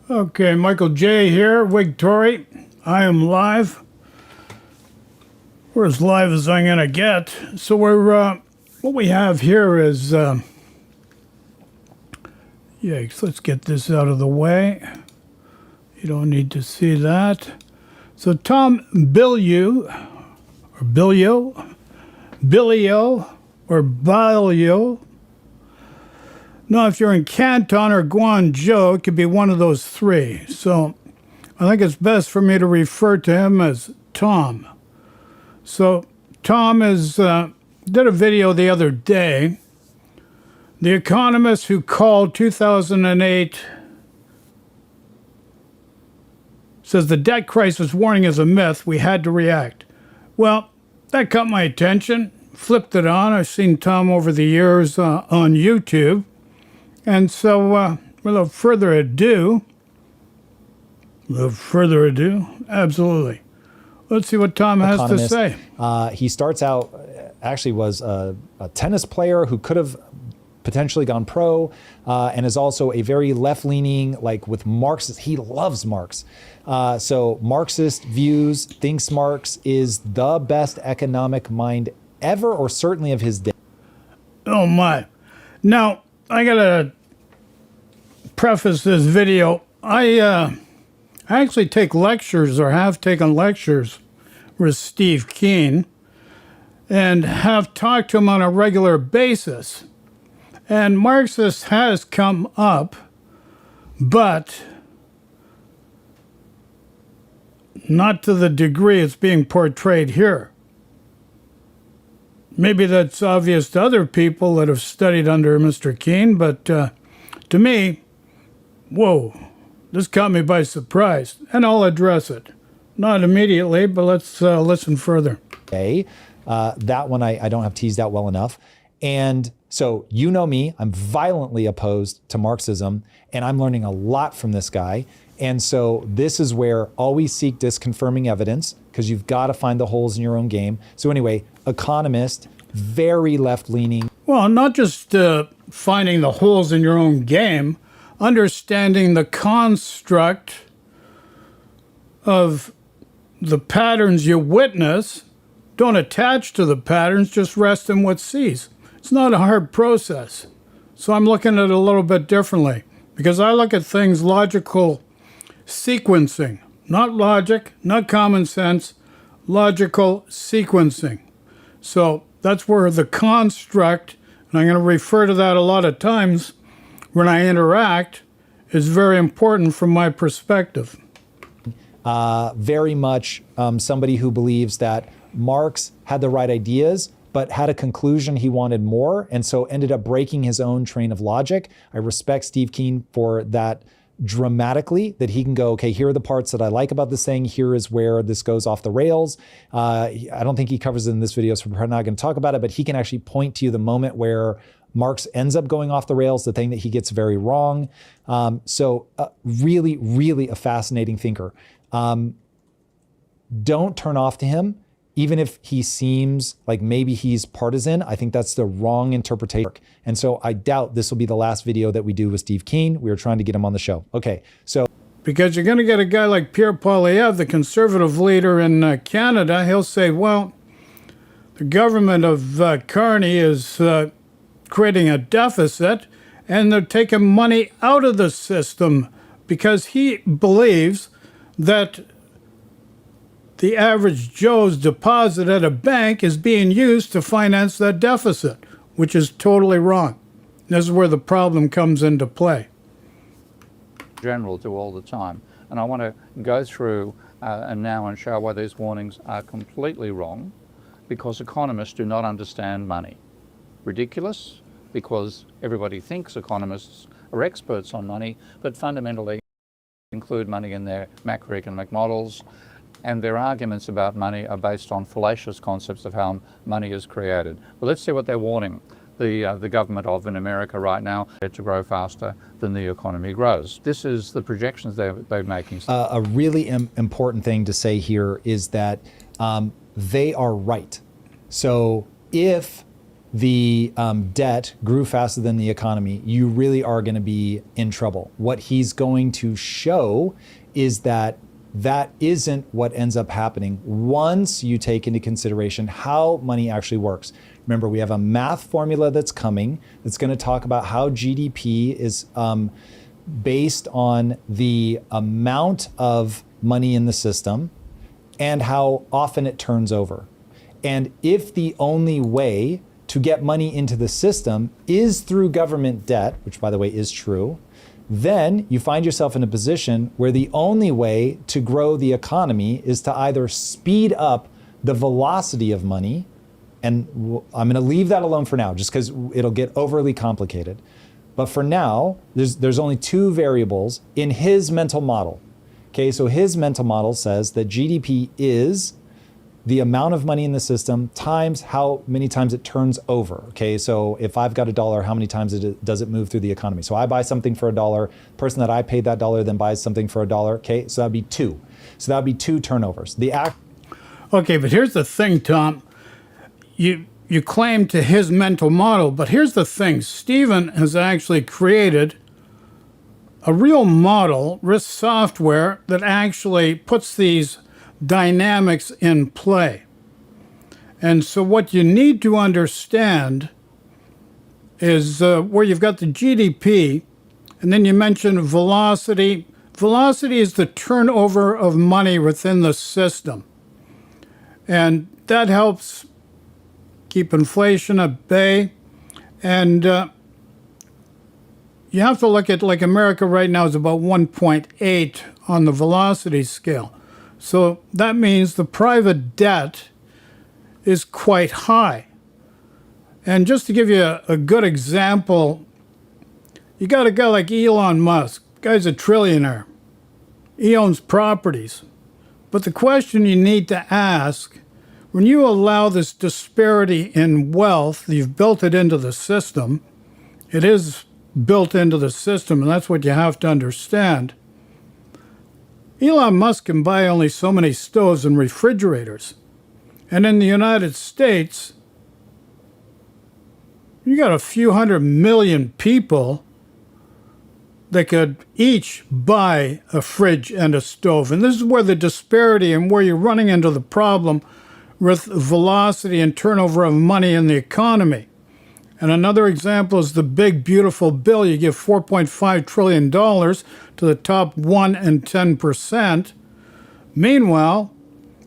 Okay, Michael J. here, Whig Tory. I am live. We're as live as I'm gonna get. So what we have here is, yikes, let's get this out of the way. You don't need to see that. So Tom Bilyeu, or Bilyeu, or Bilyeu. Now, if you're in Canton or Guangzhou, it could be one of those three. So I think it's best for me to refer to him as Tom. So Tom did a video the other day. The economist who called 2008 says the debt crisis warning is a myth. We had to react. Well, that caught my attention. Flipped it on. I've seen Tom over the years on YouTube. And so, without further ado, absolutely. Let's see what Tom has to say. He starts out, actually was a tennis player who could have potentially gone pro, and is also a very left-leaning, like with Marxist. He loves Marx. So Marxist views, thinks Marx is the best economic mind ever, or certainly of his day. Oh my. Now, I gotta preface this video. I actually take lectures, or have taken lectures, with Steve Keen, and have talked to him on a regular basis. And Marxist has come up, but not to the degree it's being portrayed here. Maybe that's obvious to other people that have studied under Mr. Keen, but to me, whoa, this caught me by surprise, and I'll address it. Not immediately, but let's listen further. Okay, that one I don't have teased out well enough. And so you know me, I'm violently opposed to Marxism, and I'm learning a lot from this guy. And so this is where always seek disconfirming evidence, because you've got to find the holes in your own game. So anyway, economist, very left-leaning. Well, not just finding the holes in your own game, understanding the construct of the patterns you witness. Don't attach to the patterns, just rest in what sees. It's not a hard process. So I'm looking at it a little bit differently, because I look at things logical sequencing, not logic, not common sense, logical sequencing. So that's where the construct, and I'm going to refer to that a lot of times when I interact, is very important from my perspective. Very much somebody who believes that Marx had the right ideas, but had a conclusion he wanted more, and so ended up breaking his own train of logic. I respect Steve Keen for that dramatically, that he can go, okay, here are the parts that I like about this thing, here is where this goes off the rails. I don't think he covers it in this video, so we're not going to talk about it, but he can actually point to you the moment where Marx ends up going off the rails, the thing that he gets very wrong. So really, really a fascinating thinker. Don't turn off to him, even if he seems like maybe he's partisan. I think that's the wrong interpretation. And so I doubt this will be the last video that we do with Steve Keen. We were trying to get him on the show. Okay, so. Because you're going to get a guy like Pierre Poilievre, the conservative leader in Canada. He'll say, well, the government of Carney is creating a deficit, and they're taking money out of the system because he believes that the average Joe's deposit at a bank is being used to finance that deficit, which is totally wrong. This is where the problem comes into play. General do all the time. And I want to go through and show why these warnings are completely wrong, because economists do not understand money. Ridiculous, because everybody thinks economists are experts on money, but fundamentally include money in their macroeconomic models, and their arguments about money are based on fallacious concepts of how money is created. But let's see what they're warning the government of in America right now, to grow faster than the economy grows. This is the projections they're making. A really important thing to say here is that they are right. So if the debt grew faster than the economy, you really are going to be in trouble. What he's going to show is that that isn't what ends up happening once you take into consideration how money actually works. Remember, we have a math formula that's coming that's going to talk about how GDP is based on the amount of money in the system and how often it turns over. And if the only way to get money into the system is through government debt, which by the way is true, then you find yourself in a position where the only way to grow the economy is to either speed up the velocity of money, and I'm going to leave that alone for now just because it'll get overly complicated. But for now, there's only two variables in his mental model. Okay, so his mental model says that GDP is the amount of money in the system times how many times it turns over. Okay, so if I've got $1, how many times does it move through the economy? So I buy something for $1, person that I paid that $1 then buys something for $1. Okay, so that'd be 2. So that'd be 2 turnovers. Okay, but here's the thing, Tom. You claim to his mental model, but here's the thing. Stephen has actually created a real model, risk software, that actually puts these dynamics in play. And so what you need to understand is where you've got the GDP, and then you mentioned velocity. Velocity is the turnover of money within the system. And that helps keep inflation at bay. And you have to look at, like, America right now is about 1.8 on the velocity scale. So that means the private debt is quite high. And just to give you a good example, you got a guy like Elon Musk. Guy's a trillionaire. He owns properties. But the question you need to ask, when you allow this disparity in wealth, you've built it into the system. It is built into the system, and that's what you have to understand. Elon Musk can buy only so many stoves and refrigerators. And in the United States, you got a few 100 million people that could each buy a fridge and a stove. And this is where the disparity and where you're running into the problem with velocity and turnover of money in the economy. And another example is the big, beautiful bill. You give $4.5 trillion to the top 1 and 10%. Meanwhile,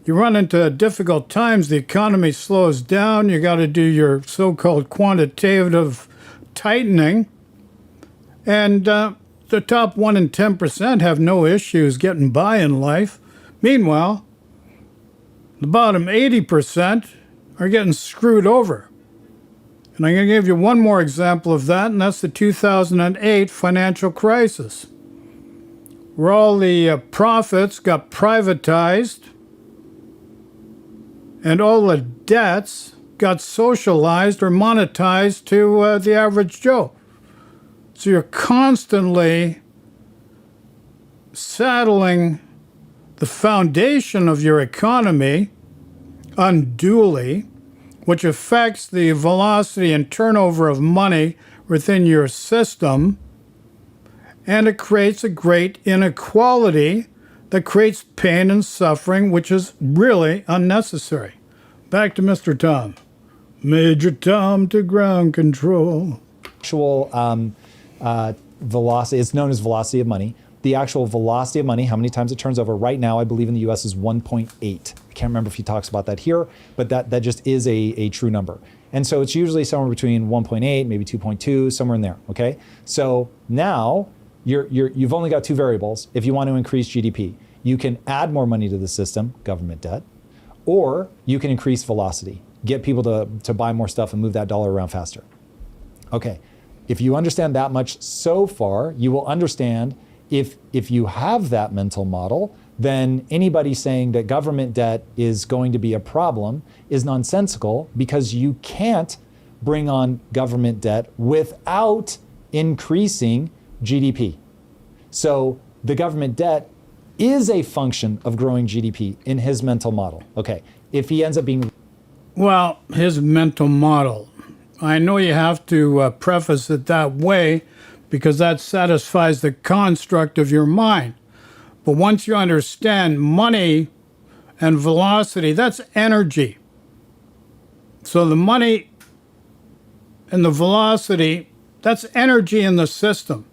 you run into difficult times. The economy slows down. You got to do your so-called quantitative tightening. And the top 1 and 10% have no issues getting by in life. Meanwhile, the bottom 80% are getting screwed over. And I'm going to give you one more example of that, and that's the 2008 financial crisis, where all the profits got privatized and all the debts got socialized or monetized to the average Joe. So you're constantly saddling the foundation of your economy unduly, which affects the velocity and turnover of money within your system, and it creates a great inequality that creates pain and suffering, which is really unnecessary. Back to Mr. Tom. Major Tom to ground control. Actual velocity, it's known as velocity of money. The actual velocity of money, how many times it turns over, right now I believe in the US is 1.8. I can't remember if he talks about that here, but that just is a true number. And so it's usually somewhere between 1.8, maybe 2.2, somewhere in there, okay? So now you've only got 2 variables if you want to increase GDP. You can add more money to the system, government debt, or you can increase velocity, get people to buy more stuff and move that dollar around faster. Okay, if you understand that much so far, you will understand if you have that mental model, then anybody saying that government debt is going to be a problem is nonsensical, because you can't bring on government debt without increasing GDP. So the government debt is a function of growing GDP in his mental model. Okay, if he ends up being... Well, his mental model. I know you have to preface it that way because that satisfies the construct of your mind. But once you understand money and velocity, that's energy. So the money and the velocity, that's energy in the system.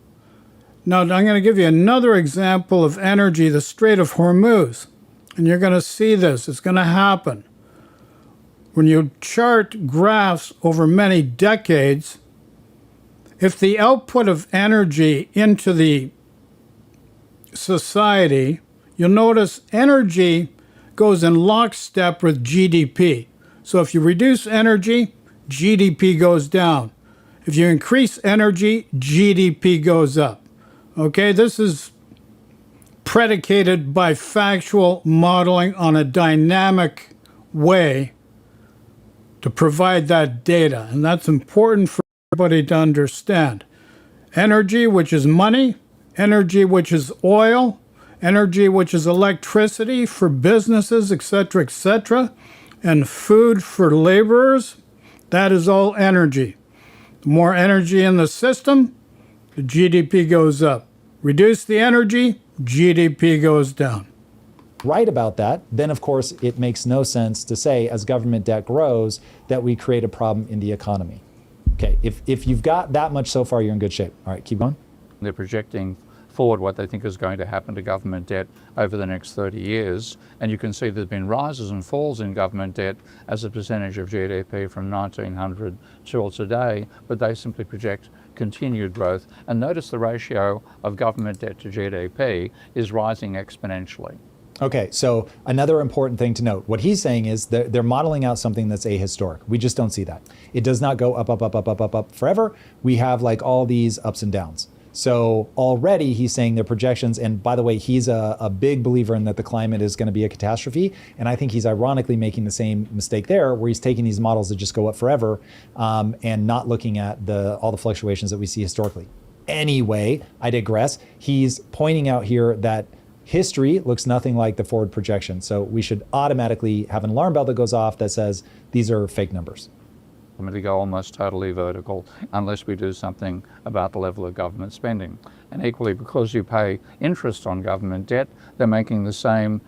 Now, I'm going to give you another example of energy, the Strait of Hormuz. And you're going to see this. It's going to happen. When you chart graphs over many decades, if the output of energy into the society, you'll notice energy goes in lockstep with GDP. So if you reduce energy, GDP goes down. If you increase energy, GDP goes up. Okay, this is predicated by factual modeling on a dynamic way to provide that data. And that's important for everybody to understand. Energy, which is money, energy, which is oil, energy, which is electricity for businesses, etc., and food for laborers, that is all energy. The more energy in the system, the GDP goes up. Reduce the energy, GDP goes down. Right about that, then of course it makes no sense to say as government debt grows that we create a problem in the economy. Okay, if you've got that much so far, you're in good shape. All right, keep going. They're projecting forward what they think is going to happen to government debt over the next 30 years. And you can see there's been rises and falls in government debt as a percentage of GDP from 1900 till today, but they simply project continued growth. And notice the ratio of government debt to GDP is rising exponentially. Okay, so another important thing to note, what he's saying is they're modeling out something that's ahistoric. We just don't see that. It does not go up, up, up, up, up, up, up forever. We have like all these ups and downs. So already he's saying their projections, and by the way, he's a big believer in that the climate is going to be a catastrophe. And I think he's ironically making the same mistake there, where he's taking these models that just go up forever and not looking at all the fluctuations that we see historically. Anyway, I digress. He's pointing out here that history looks nothing like the forward projection. So we should automatically have an alarm bell that goes off that says these are fake numbers. I'm going to go almost totally vertical unless we do something about the level of government spending. And equally, because you pay interest on government debt, they're making the same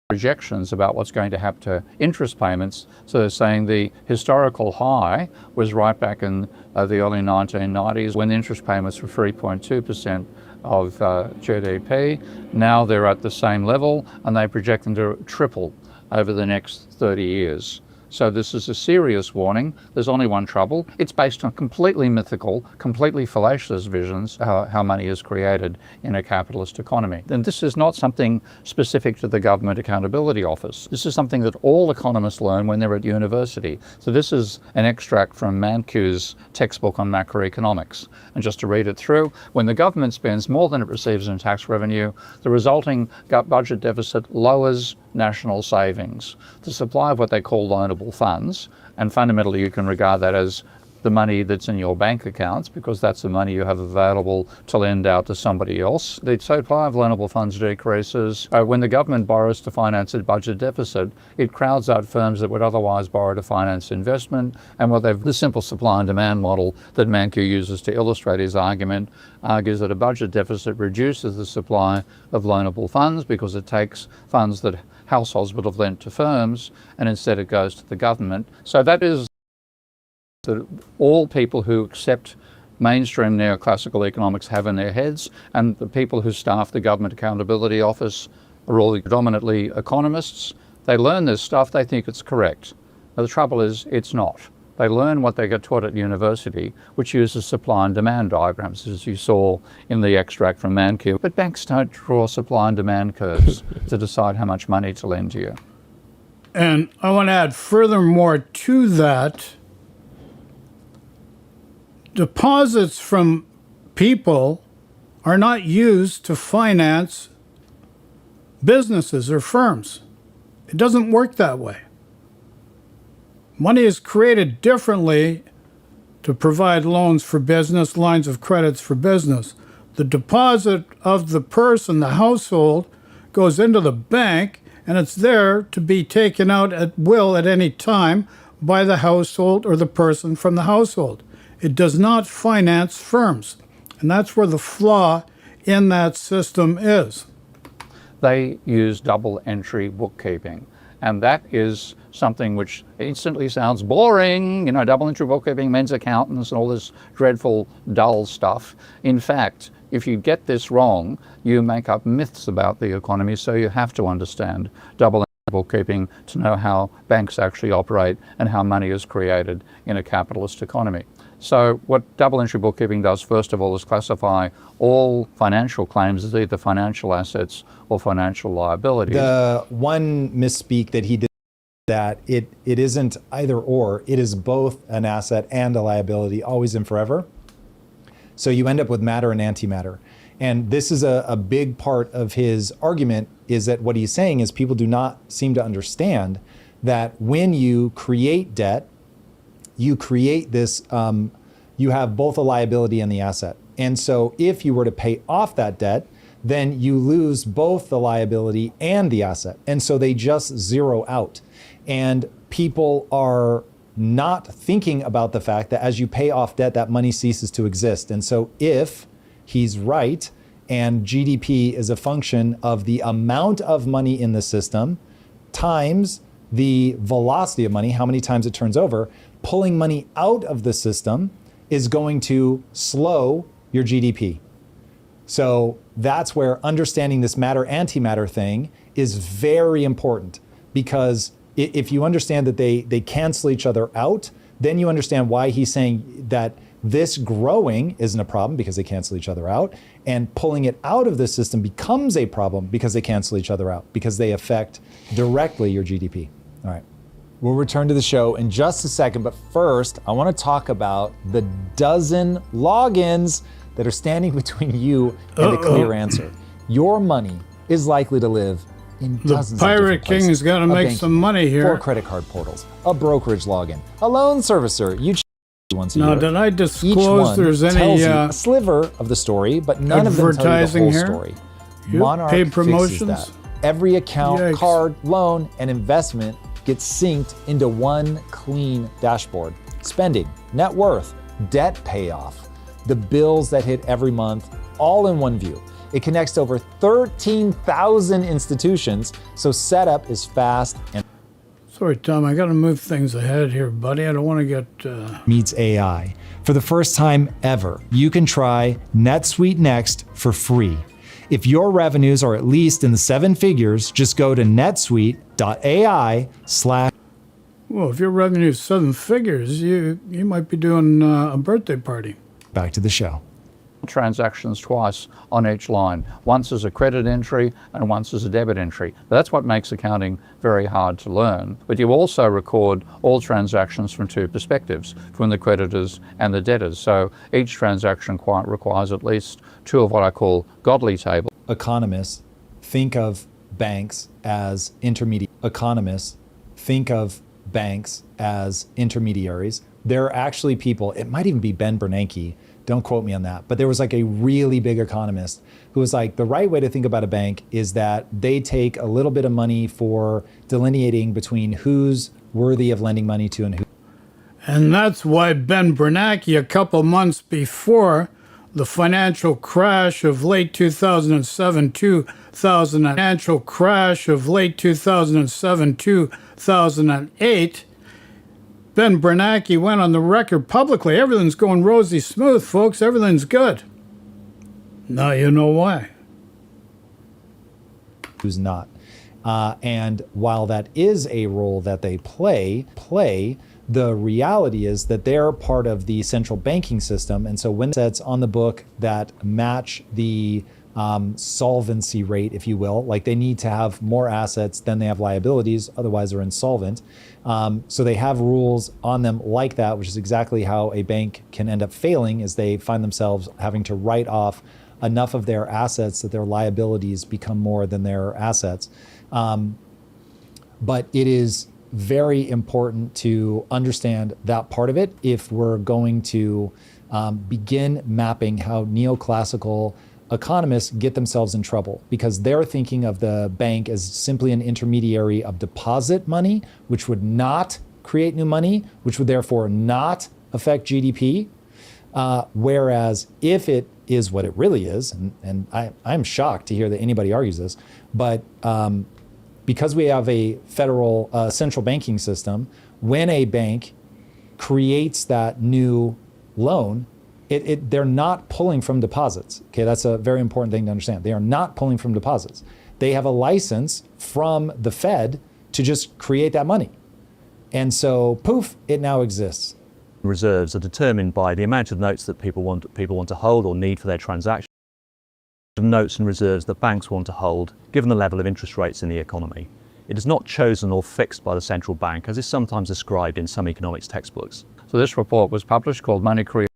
projections about what's going to happen to interest payments. So they're saying the historical high was right back in the early 1990s when interest payments were 3.2% of GDP. Now they're at the same level and they project them to triple over the next 30 years. So this is a serious warning. There's only one trouble. It's based on completely mythical, completely fallacious visions how money is created in a capitalist economy. And this is not something specific to the Government Accountability Office. This is something that all economists learn when they're at university. So this is an extract from Mankiw's textbook on macroeconomics. And just to read it through, when the government spends more than it receives in tax revenue, the resulting budget deficit lowers national savings. The supply of what they call loanable funds, and fundamentally you can regard that as the money that's in your bank accounts because that's the money you have available to lend out to somebody else. The supply of loanable funds decreases. When the government borrows to finance its budget deficit, it crowds out firms that would otherwise borrow to finance investment. And the simple supply and demand model that Mankiw uses to illustrate his argument argues that a budget deficit reduces the supply of loanable funds because it takes funds that households would have lent to firms and instead it goes to the government. So that is that all people who accept mainstream neoclassical economics have in their heads, and the people who staff the Government Accountability Office are all predominantly economists. They learn this stuff, they think it's correct. Now, the trouble is, it's not. They learn what they get taught at university, which uses supply and demand diagrams, as you saw in the extract from Mankiw. But banks don't draw supply and demand curves to decide how much money to lend to you. And I want to add furthermore to that, deposits from people are not used to finance businesses or firms. It doesn't work that way. Money is created differently to provide loans for business, lines of credits for business. The deposit of the person, the household, goes into the bank, and it's there to be taken out at will at any time by the household or the person from the household. It does not finance firms. And that's where the flaw in that system is. They use double entry bookkeeping. And that is something which instantly sounds boring, double entry bookkeeping, men's accountants, and all this dreadful, dull stuff. In fact, if you get this wrong, you make up myths about the economy, so you have to understand double entry bookkeeping to know how banks actually operate and how money is created in a capitalist economy. So what double entry bookkeeping does, first of all, is classify all financial claims as either financial assets or financial liabilities. The one misspeak that he did, that it isn't either or, it is both an asset and a liability, always and forever. So you end up with matter and antimatter. And this is a big part of his argument, is that what he's saying is people do not seem to understand that when you create debt, you create this, you have both a liability and the asset. And so if you were to pay off that debt, then you lose both the liability and the asset. And so they just zero out. And people are not thinking about the fact that as you pay off debt, that money ceases to exist. And so if he's right, and GDP is a function of the amount of money in the system times the velocity of money, how many times it turns over, pulling money out of the system is going to slow your GDP. So that's where understanding this matter-antimatter thing is very important, because if you understand that they cancel each other out, then you understand why he's saying that this growing isn't a problem because they cancel each other out, and pulling it out of the system becomes a problem because they cancel each other out, because they affect directly your GDP. All right. We'll return to the show in just a second, but first, I want to talk about the dozen logins that are standing between you and a clear answer. Your money is likely to live in dozens The of different Pirate places. King's got to A make banking, some money here. 4 credit card portals, a brokerage login, a loan servicer. You once a Now, year. did I Each disclose one there's tells any you a sliver of the story, but none of them tell you the advertising whole here? story. You Monarch paid fixes promotions? that. Every account, Yikes. card, loan, and investment gets synced into one clean dashboard. Spending, net worth, debt payoff, the bills that hit every month, all in one view. It connects to over 13,000 institutions, so setup is fast and Sorry, Tom, I got to move things ahead here, buddy. I don't want to get... meets AI. For the first time ever, you can try NetSuite Next for free. If your revenues are at least in the 7 figures, just go to netsuite.ai/. Well, if your revenue is 7 figures, you might be doing a birthday party. Back to the show. Transactions twice on each line, once as a credit entry and once as a debit entry. That's what makes accounting very hard to learn. But you also record all transactions from 2 perspectives, from the creditors and the debtors. So each transaction requires at least 2 of what I call godly tables. Economists think of banks as Economists think of banks as intermediaries. There are actually people, it might even be Ben Bernanke, don't quote me on that, but there was like a really big economist who was like, the right way to think about a bank is that they take a little bit of money for delineating between who's worthy of lending money to and who. And that's why Ben Bernanke, a couple months before the financial crash of late 2007, 2008, Ben Bernanke went on the record publicly. Everything's going rosy smooth, folks. Everything's good. Now you know why. Who's not. And while that is a role that they play, the reality is that they're part of the central banking system. And so when assets on the book that match the solvency rate, if you will, like they need to have more assets than they have liabilities, otherwise they're insolvent. So they have rules on them like that, which is exactly how a bank can end up failing, is they find themselves having to write off enough of their assets that their liabilities become more than their assets. But it is very important to understand that part of it if we're going to begin mapping how neoclassical economists get themselves in trouble, because they're thinking of the bank as simply an intermediary of deposit money, which would not create new money, which would therefore not affect GDP. Whereas if it is what it really is, and I'm shocked to hear that anybody argues this, but because we have a federal central banking system, when a bank creates that new loan, they're not pulling from deposits. Okay, that's a very important thing to understand. They are not pulling from deposits. They have a license from the Fed to just create that money. And so, poof, it now exists. Reserves are determined by the amount of notes that people want to hold or need for their transactions, of notes and reserves that banks want to hold, given the level of interest rates in the economy. It is not chosen or fixed by the central bank, as is sometimes described in some economics textbooks. So this report was published called Money Creation,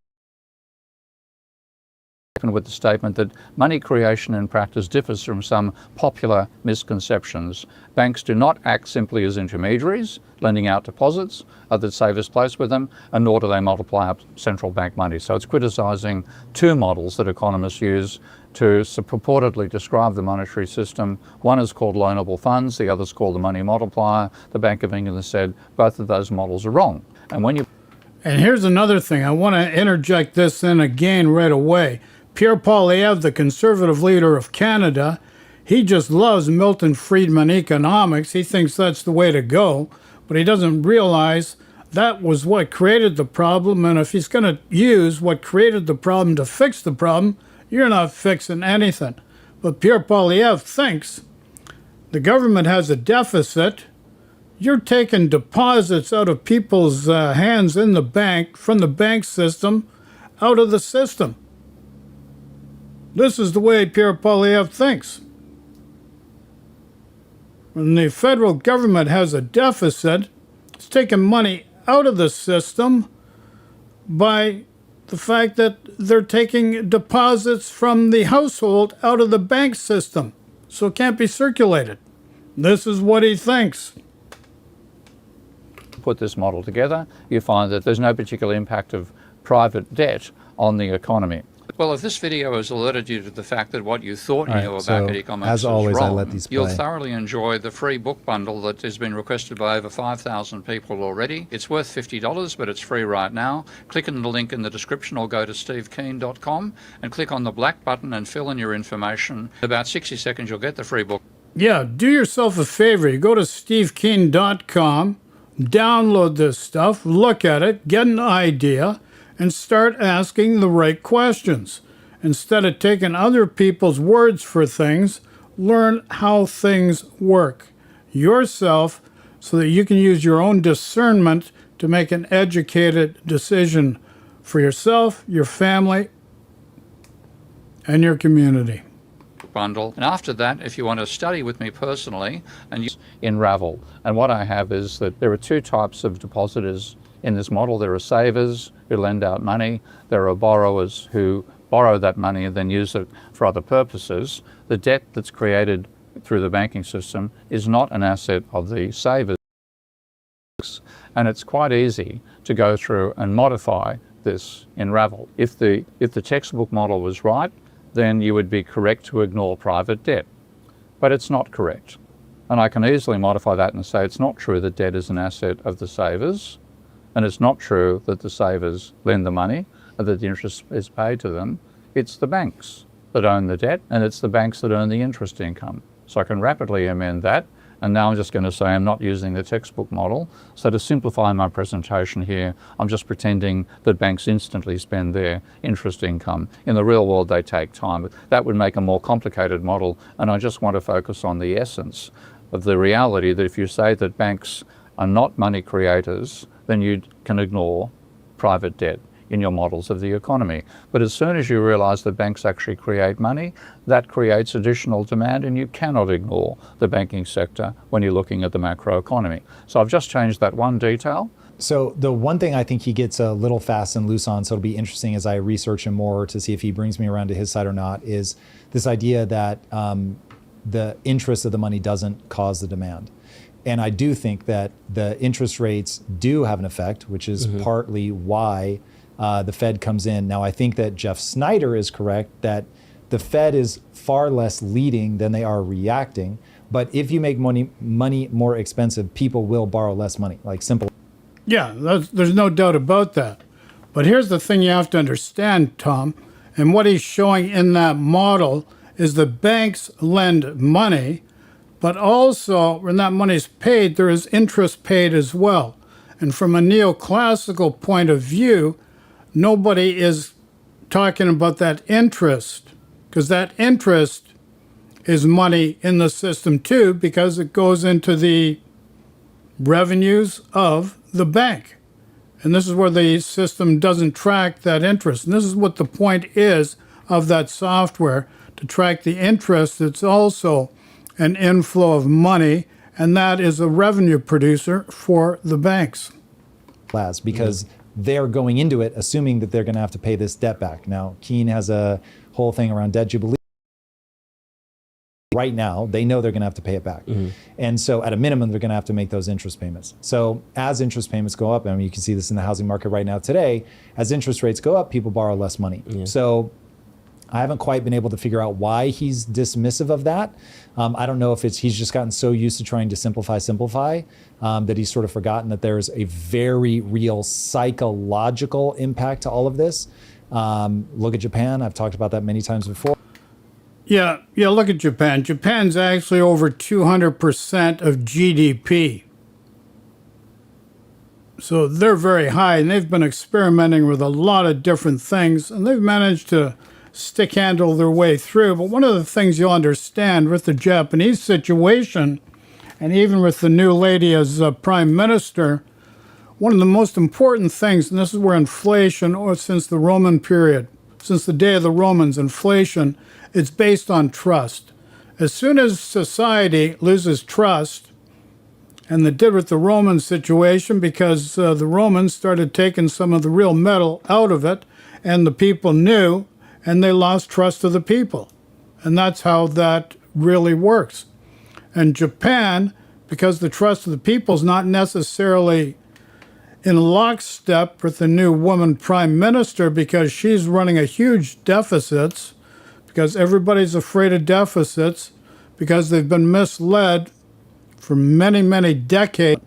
with the statement that money creation in practice differs from some popular misconceptions. Banks do not act simply as intermediaries, lending out deposits that savers place with them, and nor do they multiply up central bank money. So it's criticising two models that economists use to purportedly describe the monetary system. One is called loanable funds, the other is called the money multiplier. The Bank of England has said both of those models are wrong. And here's another thing. I want to interject this in again right away. Pierre Poilievre, the Conservative leader of Canada, he just loves Milton Friedman economics. He thinks that's the way to go, but he doesn't realize that was what created the problem. And if he's going to use what created the problem to fix the problem, you're not fixing anything. But Pierre Poilievre thinks the government has a deficit. You're taking deposits out of people's hands in the bank, from the bank system, out of the system. This is the way Pierre Poilievre thinks. When the federal government has a deficit, it's taking money out of the system by the fact that they're taking deposits from the household out of the bank system, so it can't be circulated. This is what he thinks. Put this model together, you find that there's no particular impact of private debt on the economy. Well, if this video has alerted you to the fact that what you thought you knew about economics as always, is wrong, I let these play. You'll thoroughly enjoy the free book bundle that has been requested by over 5,000 people already. It's worth $50, but it's free right now. Click on the link in the description or go to stevekeen.com and click on the black button and fill in your information. In about 60 seconds, you'll get the free book. Yeah, do yourself a favor. You go to stevekeen.com, download this stuff, look at it, get an idea, and start asking the right questions. Instead of taking other people's words for things, learn how things work yourself so that you can use your own discernment to make an educated decision for yourself, your family, and your community. Bundle. And after that, if you want to study with me personally, and use Unravel. And what I have is that there are two types of depositors in this model. There are savers who lend out money. There are borrowers who borrow that money and then use it for other purposes. The debt that's created through the banking system is not an asset of the savers. And it's quite easy to go through and modify this Unravel. If the textbook model was right, then you would be correct to ignore private debt. But it's not correct. And I can easily modify that and say it's not true that debt is an asset of the savers. And it's not true that the savers lend the money and that the interest is paid to them. It's the banks that own the debt, and it's the banks that earn the interest income. So I can rapidly amend that. And now I'm just going to say I'm not using the textbook model. So to simplify my presentation here, I'm just pretending that banks instantly spend their interest income. In the real world, they take time. That would make a more complicated model. And I just want to focus on the essence of the reality that if you say that banks are not money creators, then you can ignore private debt in your models of the economy. But as soon as you realize that banks actually create money, that creates additional demand, and you cannot ignore the banking sector when you're looking at the macroeconomy. So I've just changed that one detail. So the one thing I think he gets a little fast and loose on, so it'll be interesting as I research him more to see if he brings me around to his side or not, is this idea that the interest of the money doesn't cause the demand. And I do think that the interest rates do have an effect, which is partly why the Fed comes in. Now, I think that Jeff Snyder is correct that the Fed is far less leading than they are reacting. But if you make money more expensive, people will borrow less money, like simple. Yeah, there's no doubt about that. But here's the thing you have to understand, Tom, and what he's showing in that model is the banks lend money, but also when that money is paid, there is interest paid as well. And from a neoclassical point of view, nobody is talking about that interest, because that interest is money in the system too, because it goes into the revenues of the bank. And this is where the system doesn't track that interest. And this is what the point is of that software, to track the interest. It's also an inflow of money, and that is a revenue producer for the banks. Because they're going into it assuming that they're going to have to pay this debt back. Now, Keene has a whole thing around debt jubilees. Right now, they know they're going to have to pay it back. And so at a minimum, they're going to have to make those interest payments. So as interest payments go up, I mean, you can see this in the housing market right now today, as interest rates go up, people borrow less money. So I haven't quite been able to figure out why he's dismissive of that. I don't know if he's just gotten so used to trying to simplify, that he's sort of forgotten that there's a very real psychological impact to all of this. Look at Japan. I've talked about that many times before. Yeah, look at Japan. Japan's actually over 200% of GDP. So they're very high, and they've been experimenting with a lot of different things, and they've managed to stick handle their way through. But one of the things you'll understand with the Japanese situation, and even with the new lady as prime minister, one of the most important things, and this is where inflation, or since the Roman period, since the day of the Romans, inflation, it's based on trust. As soon as society loses trust, and they did with the Roman situation, because the Romans started taking some of the real metal out of it, and the people knew, and they lost trust of the people. And that's how that really works. And Japan, because the trust of the people is not necessarily in lockstep with the new woman prime minister, because she's running a huge deficits, because everybody's afraid of deficits, because they've been misled for many, many decades.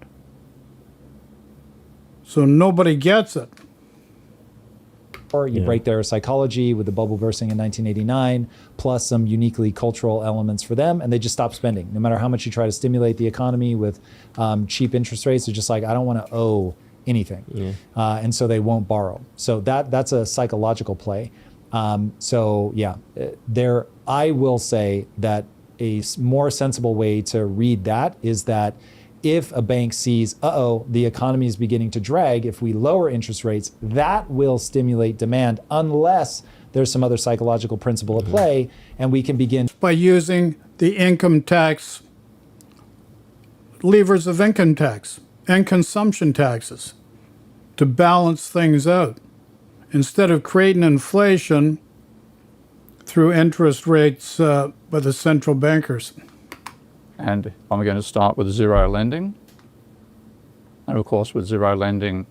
So nobody gets it. Or you break their psychology with the bubble bursting in 1989, plus some uniquely cultural elements for them, and they just stop spending. No matter how much you try to stimulate the economy with cheap interest rates, they're just like, I don't want to owe anything. And so they won't borrow. So that's a psychological play. I will say that a more sensible way to read that is that if a bank sees, the economy is beginning to drag, if we lower interest rates, that will stimulate demand, unless there's some other psychological principle at play, and we can begin by using the income tax, levers of income tax and consumption taxes to balance things out, instead of creating inflation through interest rates by the central bankers. And I'm going to start with zero lending. And of course, with zero lending,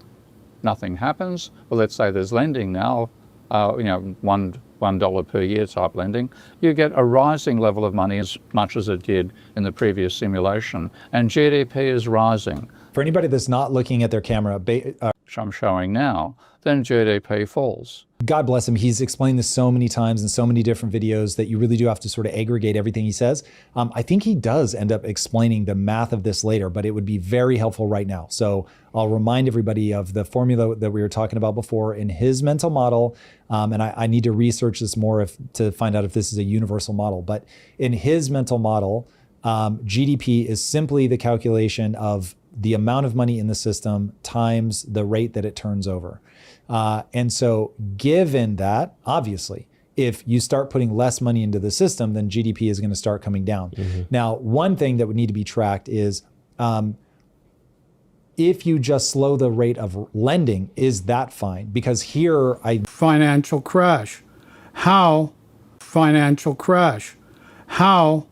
nothing happens. Well, let's say there's lending now, $1 per year type lending. You get a rising level of money as much as it did in the previous simulation. And GDP is rising. For anybody that's not looking at their camera, which I'm showing now, then GDP falls. God bless him. He's explained this so many times in so many different videos that you really do have to sort of aggregate everything he says. I think he does end up explaining the math of this later, but it would be very helpful right now. So I'll remind everybody of the formula that we were talking about before in his mental model. And I need to research this more to find out if this is a universal model. But in his mental model, GDP is simply the calculation of the amount of money in the system times the rate that it turns over. And so given that, obviously, if you start putting less money into the system, then GDP is going to start coming down. Now, one thing that would need to be tracked is if you just slow the rate of lending, is that fine? Because here Financial crash. How? Financial crash. How?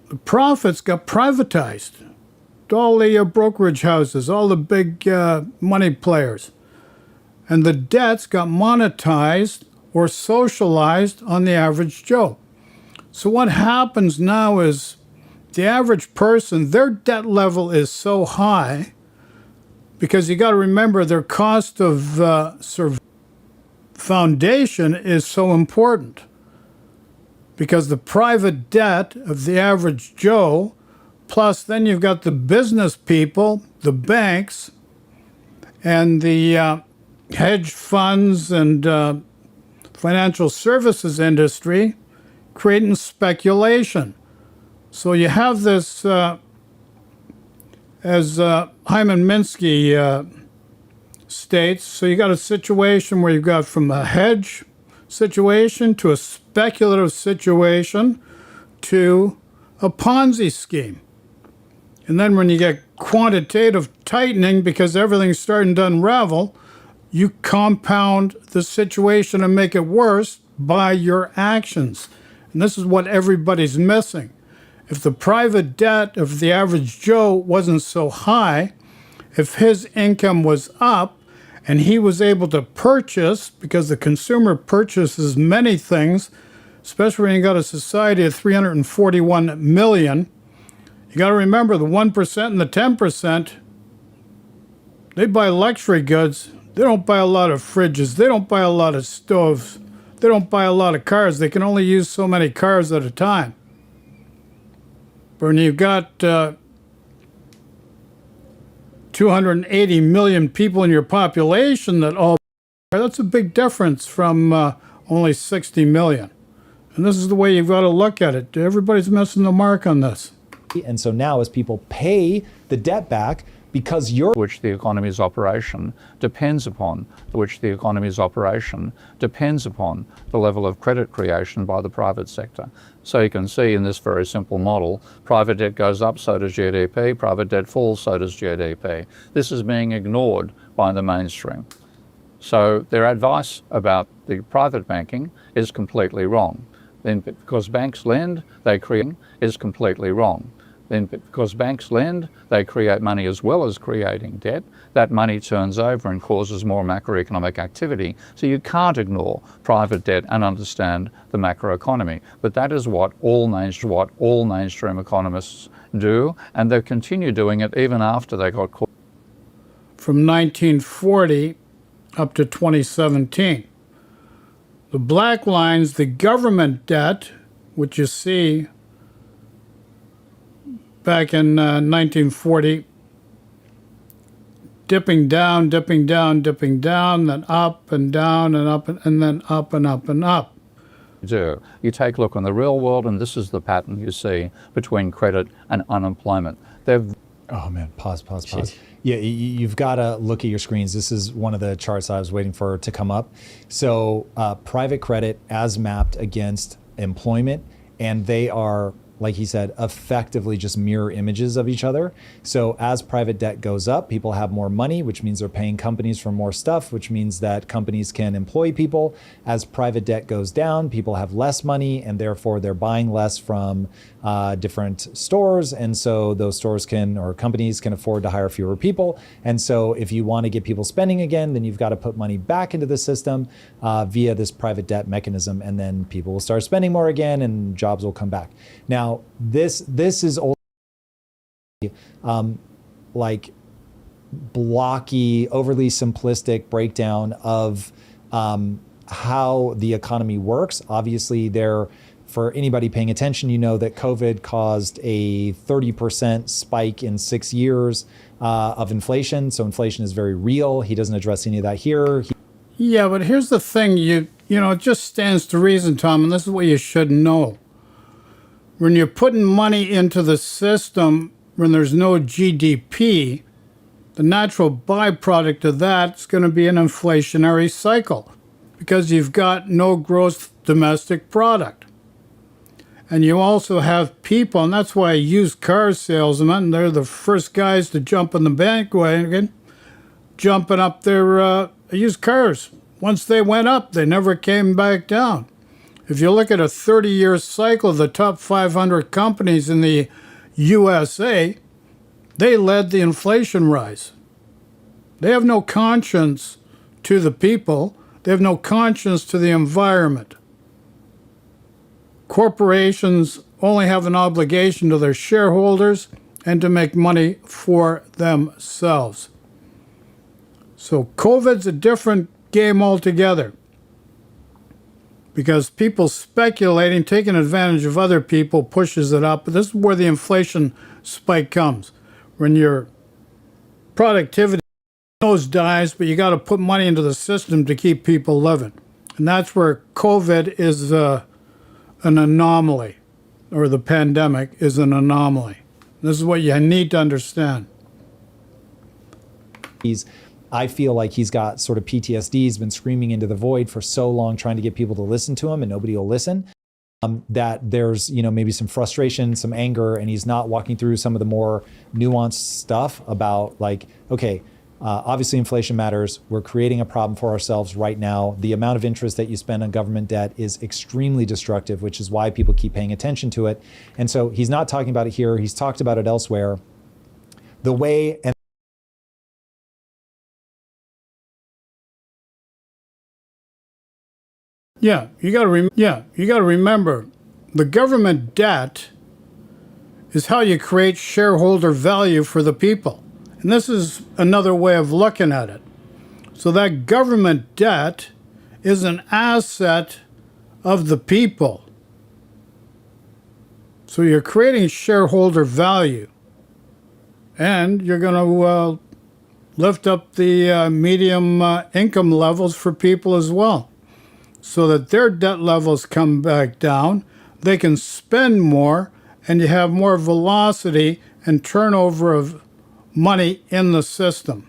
The profits got privatized. All the brokerage houses, all the big money players. And the debts got monetized or socialized on the average Joe. So what happens now is the average person, their debt level is so high because you got to remember their cost of foundation is so important, because the private debt of the average Joe, plus then you've got the business people, the banks, and the hedge funds and financial services industry creating speculation. So you have this, as Hyman Minsky states, so you got a situation where you've got from a hedge situation to a speculative situation to a Ponzi scheme. And then when you get quantitative tightening because everything's starting to unravel, you compound the situation and make it worse by your actions. And this is what everybody's missing. If the private debt of the average Joe wasn't so high, if his income was up and he was able to purchase, because the consumer purchases many things, especially when you got a society of 341 million, you got to remember the 1% and the 10%, they buy luxury goods. They don't buy a lot of fridges. They don't buy a lot of stoves. They don't buy a lot of cars. They can only use so many cars at a time. But when you've got 280 million people in your population that all, that's a big difference from only 60 million. And this is the way you've got to look at it. Everybody's missing the mark on this. And so now as people pay the debt back, because you're which the economy's operation depends upon, the level of credit creation by the private sector. So you can see in this very simple model, private debt goes up, so does GDP, private debt falls, so does GDP. This is being ignored by the mainstream. So their advice about the private banking is completely wrong. Then because banks lend, they create is completely wrong. Then because banks lend, they create money as well as creating debt. That money turns over and causes more macroeconomic activity. So you can't ignore private debt and understand the macroeconomy. But that is what all mainstream economists do, and they continue doing it even after they got caught. From 1940 up to 2017. The black line's the government debt, which you see back in 1940, dipping down, then up and down and up, and then up and up and up. You take a look in the real world, and this is the pattern you see between credit and unemployment. Oh man, pause. Yeah, you've got to look at your screens. This is one of the charts I was waiting for to come up. So private credit as mapped against employment, and they are, like he said, effectively just mirror images of each other. So as private debt goes up, people have more money, which means they're paying companies for more stuff, which means that companies can employ people. As private debt goes down, people have less money, and therefore they're buying less from different stores. And so those stores can, or companies can, afford to hire fewer people. And so if you want to get people spending again, then you've got to put money back into the system via this private debt mechanism. And then people will start spending more again and jobs will come back. Now, this is like blocky, overly simplistic breakdown of how the economy works. Obviously, for anybody paying attention, you know that COVID caused a 30% spike in 6 years of inflation. So inflation is very real. He doesn't address any of that here. Yeah, but here's the thing, you know, it just stands to reason, Tom, and this is what you should know. When you're putting money into the system, when there's no GDP, the natural byproduct of that is going to be an inflationary cycle because you've got no gross domestic product. And you also have people, and that's why used car salesmen, they're the first guys to jump on the bandwagon, jumping up their used cars. Once they went up, they never came back down. If you look at a 30-year cycle of the top 500 companies in the USA, they led the inflation rise. They have no conscience to the people. They have no conscience to the environment. Corporations only have an obligation to their shareholders and to make money for themselves. So COVID's a different game altogether, because people speculating, taking advantage of other people pushes it up. But this is where the inflation spike comes, when your productivity dies, but you got to put money into the system to keep people living. And that's where COVID is an anomaly, or the pandemic is an anomaly. This is what you need to understand. I feel like he's got sort of PTSD. He's been screaming into the void for so long, trying to get people to listen to him, and nobody will listen. That there's, maybe some frustration, some anger, and he's not walking through some of the more nuanced stuff about, like, okay, obviously inflation matters. We're creating a problem for ourselves right now. The amount of interest that you spend on government debt is extremely destructive, which is why people keep paying attention to it. And so he's not talking about it here. He's talked about it elsewhere. The way and you got to remember, the government debt is how you create shareholder value for the people. And this is another way of looking at it. So that government debt is an asset of the people. So you're creating shareholder value, and you're going to lift up the medium income levels for people as well, so that their debt levels come back down, they can spend more, and you have more velocity and turnover of money in the system.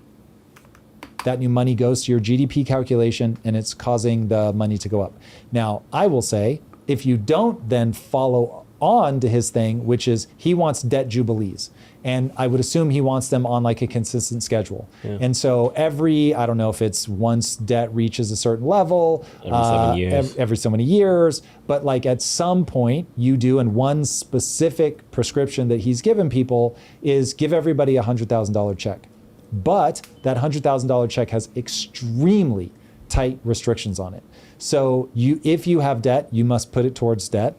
That new money goes to your GDP calculation, and it's causing the money to go up. Now, I will say, if you don't then follow on to his thing, which is he wants debt jubilees. And I would assume he wants them on like a consistent schedule. Yeah. And so I don't know if it's once debt reaches a certain level, every so many years, but like at some point you do, and one specific prescription that he's given people is give everybody a $100,000 check. But that $100,000 check has extremely tight restrictions on it. So if you have debt, you must put it towards debt.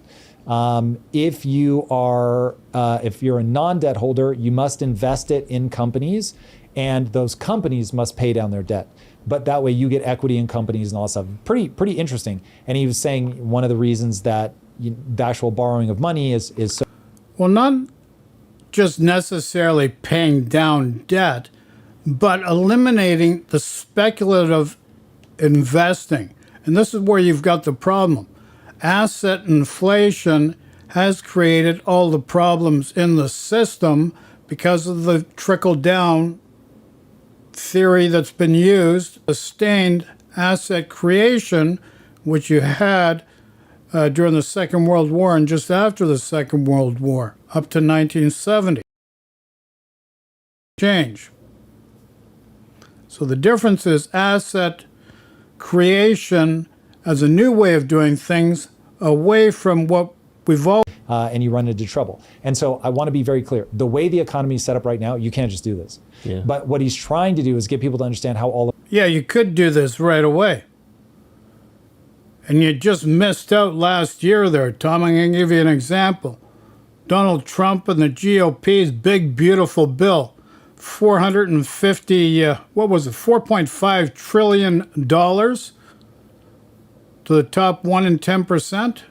If you're a non-debt holder, you must invest it in companies, and those companies must pay down their debt. But that way you get equity in companies and all that stuff. Pretty interesting. And he was saying one of the reasons that the actual borrowing of money is so. Well, not just necessarily paying down debt, but eliminating the speculative investing. And this is where you've got the problem. Asset inflation has created all the problems in the system because of the trickle-down theory that's been used. Sustained asset creation, which you had during the Second World War and just after the Second World War, up to 1970. Change. So the difference is asset creation as a new way of doing things, away from what we've all. And you run into trouble. And so I want to be very clear. The way the economy is set up right now, you can't just do this. Yeah. But what he's trying to do is get people to understand how all of. Yeah, you could do this right away. And you just missed out last year there, Tom. I'm going to give you an example. Donald Trump and the GOP's big, beautiful bill. $4.5 trillion to the top 1 in 10%.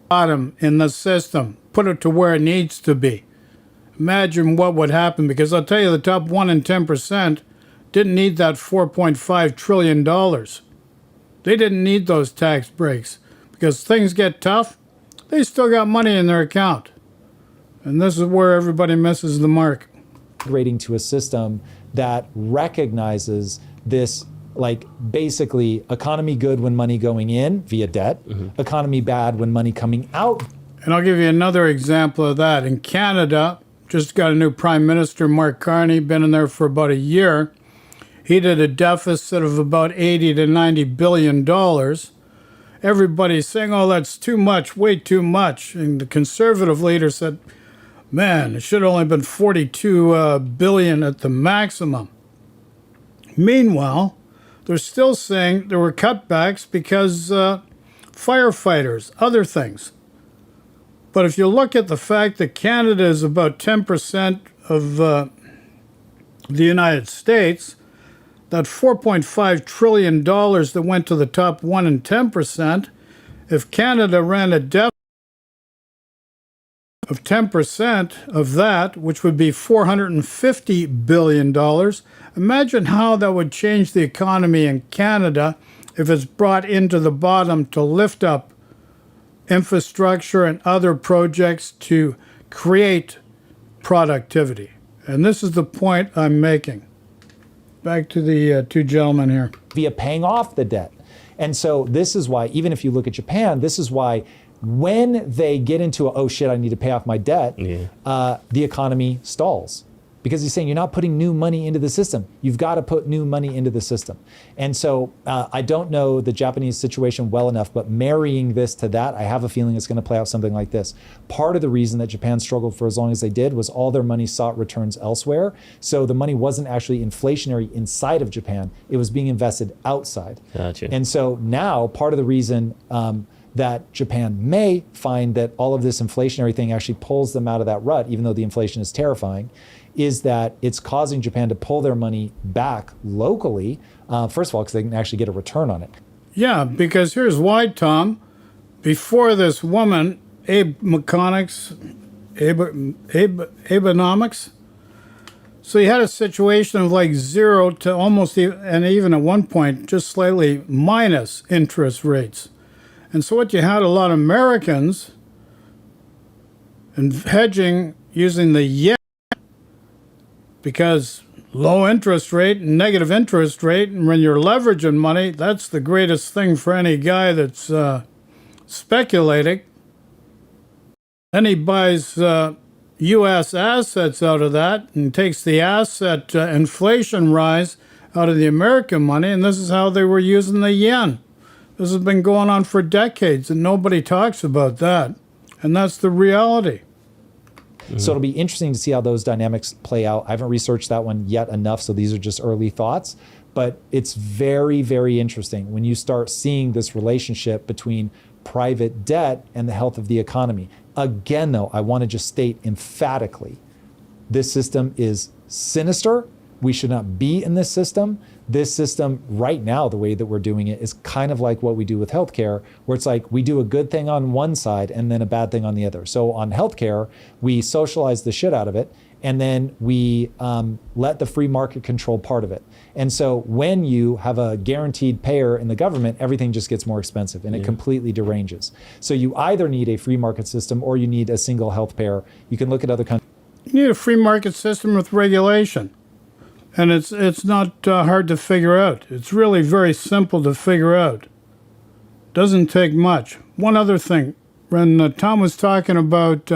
Bottom in the system. Put it to where it needs to be. Imagine what would happen, because I'll tell you, the top 1 in 10% didn't need that $4.5 trillion. They didn't need those tax breaks, because things get tough, they still got money in their account. And this is where everybody misses the mark. Migrating to a system that recognizes this, like, basically economy good when money going in via debt, economy bad when money coming out. And I'll give you another example of that. In Canada, just got a new Prime Minister, Mark Carney, been in there for about a year. He did a deficit of about $80 to $90 billion. Everybody's saying, oh, that's too much, way too much. And the conservative leader said, man, it should have only been $42 billion at the maximum. Meanwhile, they're still saying there were cutbacks because firefighters, other things. But if you look at the fact that Canada is about 10% of the United States, that $4.5 trillion that went to the top 1 and 10%, if Canada ran a deficit of 10% of that, which would be $450 billion, imagine how that would change the economy in Canada if it's brought into the bottom to lift up infrastructure and other projects to create productivity. And this is the point I'm making. Back to the two gentlemen here. Via paying off the debt. And so this is why, even if you look at Japan, this is why when they get into, oh shit, I need to pay off my debt, the economy stalls. Because he's saying you're not putting new money into the system. You've got to put new money into the system. And so I don't know the Japanese situation well enough, but marrying this to that, I have a feeling it's going to play out something like this. Part of the reason that Japan struggled for as long as they did was all their money sought returns elsewhere. So the money wasn't actually inflationary inside of Japan. It was being invested outside. Gotcha. And so now part of the reason that Japan may find that all of this inflationary thing actually pulls them out of that rut, even though the inflation is terrifying, is that it's causing Japan to pull their money back locally, first of all, because they can actually get a return on it. Yeah, because here's why, Tom. Before this woman, Abenomics, so you had a situation of like 0 to almost, and even at one point, just slightly minus interest rates. And so what you had a lot of Americans and hedging using the yen, because low interest rate and negative interest rate, and when you're leveraging money, that's the greatest thing for any guy that's speculating. Then he buys U.S. assets out of that and takes the asset inflation rise out of the American money, and this is how they were using the yen. This has been going on for decades, and nobody talks about that. And that's the reality. So it'll be interesting to see how those dynamics play out. I haven't researched that one yet enough, so these are just early thoughts. But it's very, very interesting when you start seeing this relationship between private debt and the health of the economy. Again, though, I want to just state emphatically, this system is sinister. We should not be in this system. This system right now, the way that we're doing it, is kind of like what we do with healthcare, where it's like we do a good thing on one side and then a bad thing on the other. So on healthcare, we socialize the shit out of it, and then we let the free market control part of it. And so when you have a guaranteed payer in the government, everything just gets more expensive and it completely deranges. So you either need a free market system or you need a single health payer. You can look at other countries. You need a free market system with regulation. And it's not hard to figure out. It's really very simple to figure out. Doesn't take much. One other thing, when Tom was talking about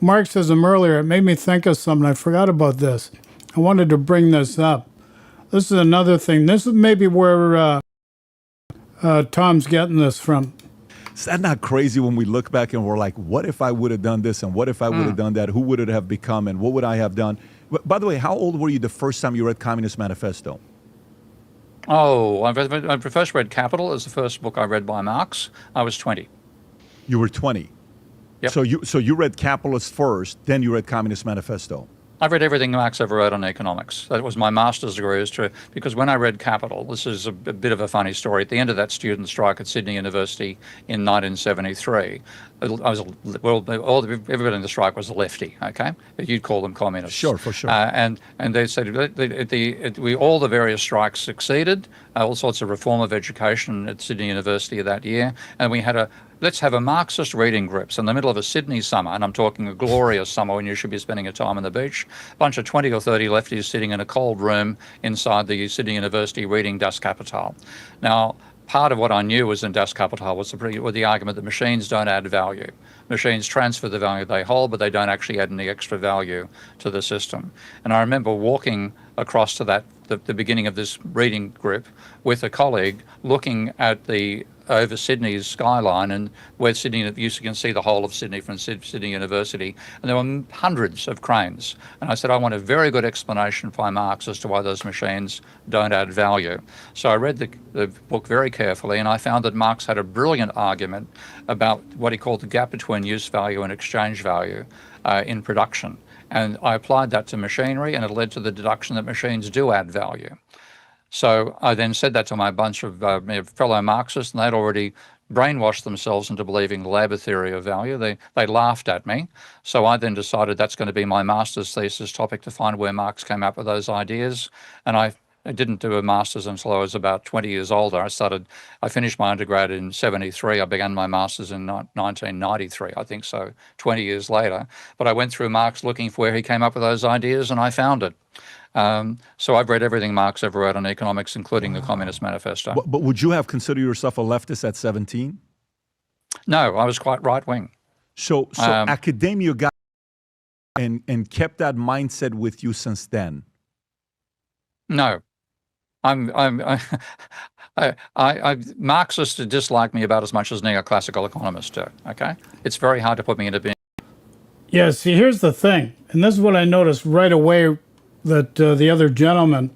Marxism earlier, it made me think of something. I forgot about this. I wanted to bring this up. This is another thing. This is maybe where Tom's getting this from. Is that not crazy when we look back and we're like, what if I would have done this and what if I would have done that? Who would it have become and what would I have done? By the way, how old were you the first time you read Communist Manifesto? Oh, I first read Capital as the first book I read by Marx. I was 20. You were 20. Yep. So you read Capitalist first, then you read Communist Manifesto. I've read everything Marx ever wrote on economics. That was my master's degree, because when I read Capital, this is a bit of a funny story. At the end of that student strike at Sydney University in 1973, everybody in the strike was a lefty. Okay, you'd call them communists. Sure, for sure. And they said all the various strikes succeeded. All sorts of reform of education at Sydney University that year, and we had let's have a Marxist reading group. So in the middle of a Sydney summer, and I'm talking a glorious summer when you should be spending your time on the beach, a bunch of 20 or 30 lefties sitting in a cold room inside the Sydney University reading Das Kapital. Now, part of what I knew was in Das Kapital was the argument that machines don't add value. Machines transfer the value they hold, but they don't actually add any extra value to the system. And I remember walking across to the beginning of this reading group with a colleague looking at over Sydney's skyline, and where Sydney, you can see the whole of Sydney from Sydney University, and there were hundreds of cranes. And I said, I want a very good explanation by Marx as to why those machines don't add value. So I read the book very carefully, and I found that Marx had a brilliant argument about what he called the gap between use value and exchange value in production. And I applied that to machinery, and it led to the deduction that machines do add value. So I then said that to my bunch of fellow Marxists, and they'd already brainwashed themselves into believing the labour theory of value. They laughed at me. So I then decided that's going to be my master's thesis topic, to find where Marx came up with those ideas. And I didn't do a master's until I was about 20 years older. I finished my undergrad in 73. I began my master's in 1993, I think so, 20 years later. But I went through Marx looking for where he came up with those ideas, and I found it. So I've read everything Marx ever wrote on economics, including the Communist Manifesto. But would you have considered yourself a leftist at 17? No, I was quite right-wing. So academia got and kept that mindset with you since then? No. Marxists dislike me about as much as neoclassical economists do, okay? It's very hard to put me into being. Yeah, see, here's the thing, and this is what I noticed right away, that the other gentleman,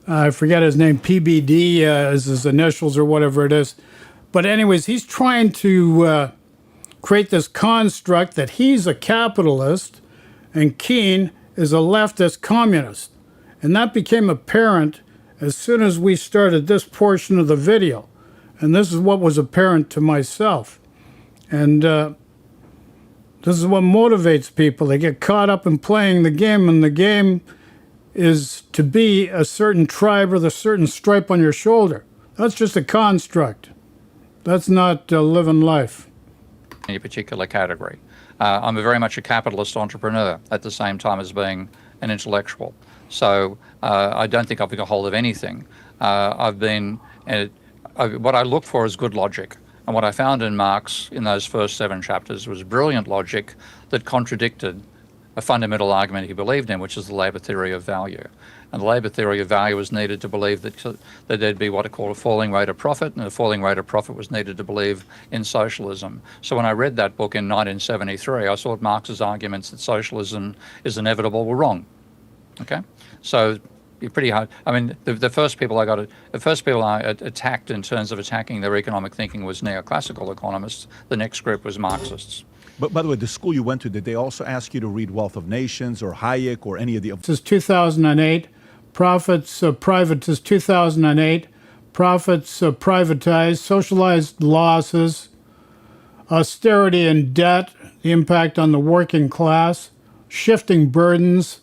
I forget his name, PBD is his initials or whatever it is. But anyways, he's trying to create this construct that he's a capitalist and Keene is a leftist communist. And that became apparent as soon as we started this portion of the video. And this is what was apparent to myself. And this is what motivates people. They get caught up in playing the game, and the game is to be a certain tribe with a certain stripe on your shoulder. That's just a construct. That's not living life. Any particular category. I'm very much a capitalist entrepreneur at the same time as being an intellectual. So I don't think I've got hold of anything. What I look for is good logic. And what I found in Marx in those first 7 chapters was brilliant logic that contradicted a fundamental argument he believed in, which is the labour theory of value. And the labour theory of value was needed to believe that there'd be what are called a falling rate of profit, and a falling rate of profit was needed to believe in socialism. So when I read that book in 1973, I saw Marx's arguments that socialism is inevitable were wrong. Okay? So you're pretty hard. I mean, the first people I attacked in terms of attacking their economic thinking was neoclassical economists. The next group was Marxists. But by the way, the school you went to, did they also ask you to read Wealth of Nations or Hayek or any of the? This is 2008. Profits privatized. 2008. Profits privatized. Socialized losses. Austerity and debt. The impact on the working class. Shifting burdens.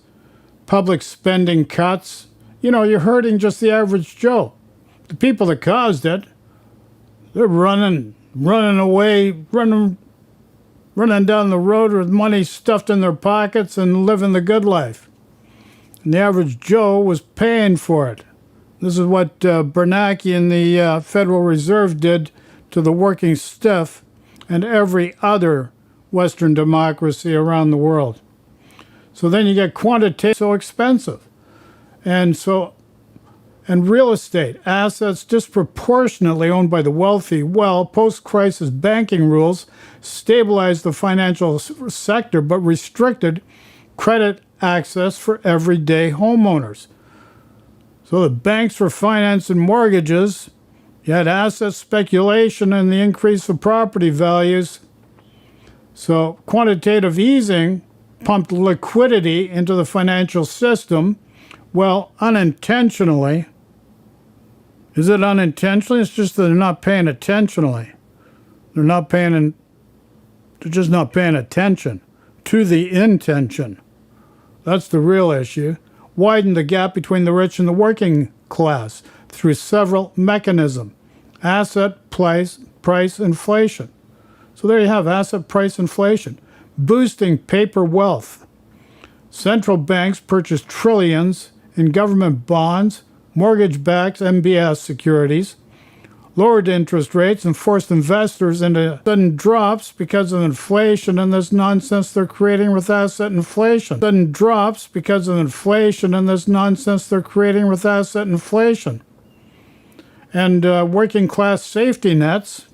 Public spending cuts. You know, you're hurting just the average Joe. The people that caused it, they're running away, running down the road with money stuffed in their pockets and living the good life. And the average Joe was paying for it. This is what Bernanke and the Federal Reserve did to the working stiff and every other Western democracy around the world. So then you get quantitative, so expensive. And real estate, assets disproportionately owned by the wealthy. Well, post-crisis banking rules stabilized the financial sector, but restricted credit access for everyday homeowners. So the banks were financing mortgages. You had asset speculation and the increase of property values. So quantitative easing pumped liquidity into the financial system. Well, unintentionally. Is it unintentionally? It's just that they're not paying attentionally. They're just not paying attention to the intention. That's the real issue. Widen the gap between the rich and the working class through several mechanisms. Asset, price inflation. So there you have asset price inflation. Boosting paper wealth. Central banks purchase trillions in government bonds, mortgage-backed MBS securities, lowered interest rates and forced investors into sudden drops because of inflation and this nonsense they're creating with asset inflation. Sudden drops because of inflation and this nonsense they're creating with asset inflation. And working class safety nets,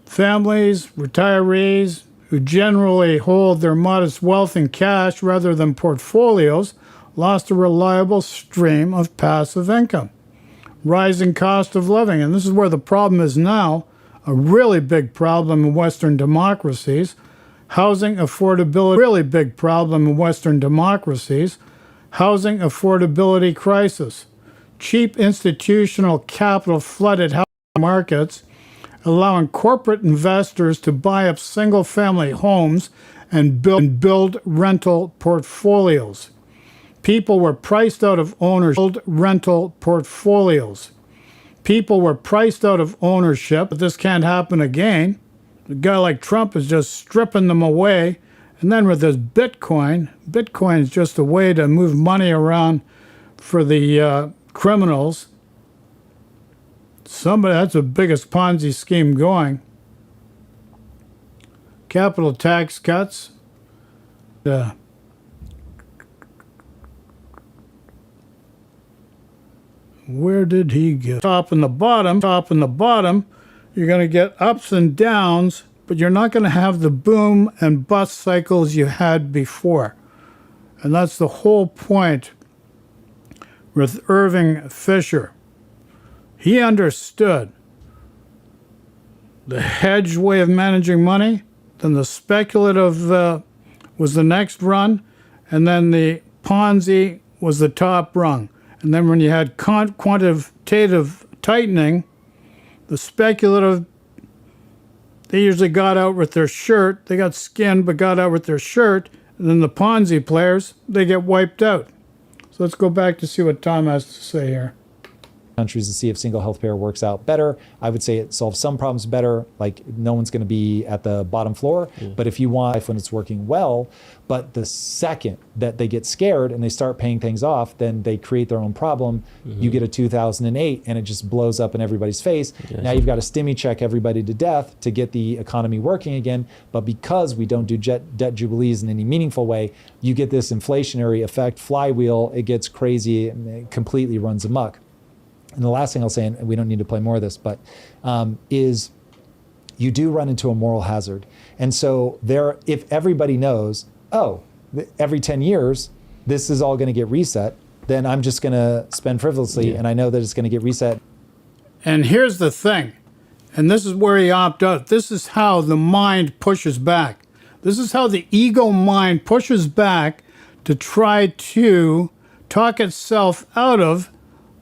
families, retirees who generally hold their modest wealth in cash rather than portfolios, lost a reliable stream of passive income. Rising cost of living, and this is where the problem is now, a really big problem in Western democracies. Housing affordability, really big problem in Western democracies. Housing affordability crisis. cheap institutional capital flooded housing markets, allowing corporate investors to buy up single-family homes and build rental portfolios. People were priced out of ownership. Rental portfolios. People were priced out of ownership. But this can't happen again. A guy like Trump is just stripping them away. And then with this Bitcoin is just a way to move money around for the criminals. That's the biggest Ponzi scheme going. Capital tax cuts. Where did he get? Top and the bottom. You're going to get ups and downs, but you're not going to have the boom and bust cycles you had before. And that's the whole point with Irving Fisher. He understood the hedge way of managing money, then the speculative was the next run, and then the Ponzi was the top rung. And then when you had quantitative tightening, the speculative, they usually got out with their shirt. They got skinned, but got out with their shirt. And then the Ponzi players, they get wiped out. So let's go back to see what Tom has to say here. Countries to see if single healthcare works out better. I would say it solves some problems better, like no one's going to be at the bottom floor. But if you want life when it's working well, but the second that they get scared and they start paying things off, then they create their own problem. You get a 2008 and it just blows up in everybody's face. Now you've got to stimmy check everybody to death to get the economy working again. But because we don't do debt jubilees in any meaningful way, you get this inflationary effect flywheel. It gets crazy and it completely runs amok. And the last thing I'll say, and we don't need to play more of this, but is you do run into a moral hazard. And so if everybody knows, every 10 years, this is all going to get reset, then I'm just going to spend frivolously, and I know that it's going to get reset. And here's the thing, and this is where he opted out. This is how the mind pushes back. This is how the ego mind pushes back to try to talk itself out of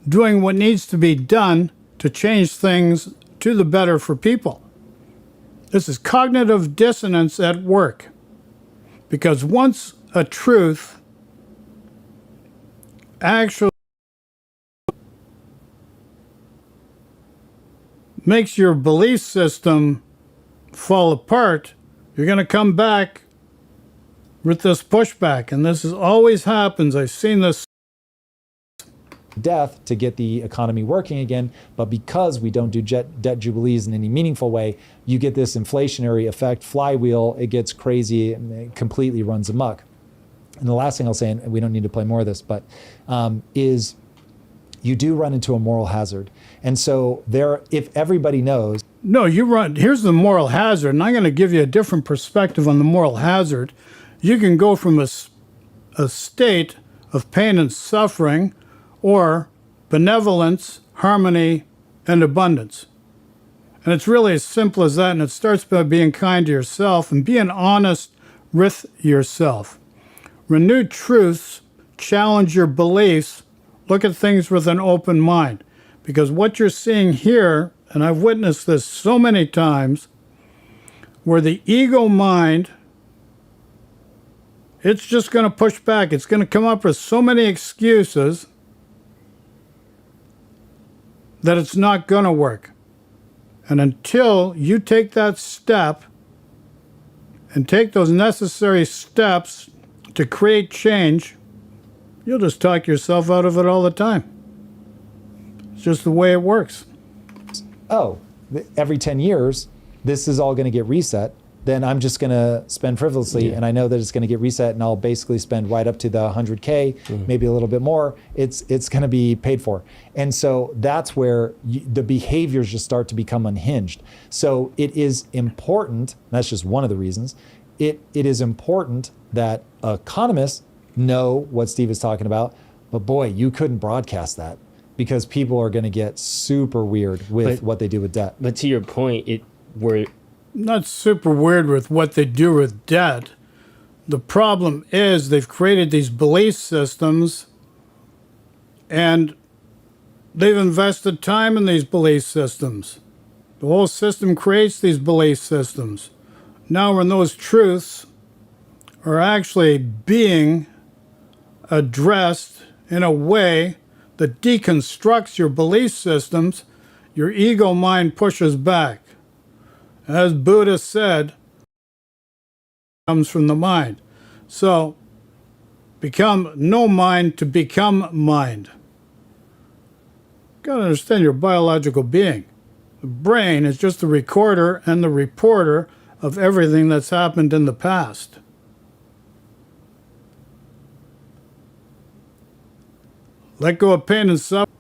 doing what needs to be done to change things to the better for people. This is cognitive dissonance at work. Because once a truth actually makes your belief system fall apart, you're going to come back with this pushback. And this always happens. I've seen this. Death to get the economy working again, but because we don't do debt jubilees in any meaningful way, you get this inflationary effect flywheel. It gets crazy and it completely runs amok. And the last thing I'll say, and we don't need to play more of this, but is you do run into a moral hazard. And so if everybody knows. No, here's the moral hazard, and I'm going to give you a different perspective on the moral hazard. You can go from a state of pain and suffering or benevolence, harmony, and abundance. And it's really as simple as that, and it starts by being kind to yourself and being honest with yourself. Renewed truths challenge your beliefs. Look at things with an open mind. Because what you're seeing here, and I've witnessed this so many times, where the ego mind, it's just going to push back. It's going to come up with so many excuses that it's not going to work. And until you take that step and take those necessary steps to create change, you'll just talk yourself out of it all the time. It's just the way it works. Every 10 years, this is all going to get reset, then I'm just going to spend frivolously, and I know that it's going to get reset, and I'll basically spend right up to the 100K, maybe a little bit more. It's going to be paid for. And so that's where the behaviors just start to become unhinged. So it is important, that's just one of the reasons, it is important that economists know what Steve is talking about, but boy, you couldn't broadcast that because people are going to get super weird with what they do with debt. But to your point, not super weird with what they do with debt. The problem is they've created these belief systems, and They've invested time in these belief systems. The whole system creates these belief systems. Now, when those truths are actually being addressed in a way that deconstructs your belief systems, your ego mind pushes back. As Buddha said, comes from the mind. So, become no mind to become mind. Got to understand your biological being. The brain is just the recorder and the reporter of everything that's happened in the past. Let go of pain and suffering.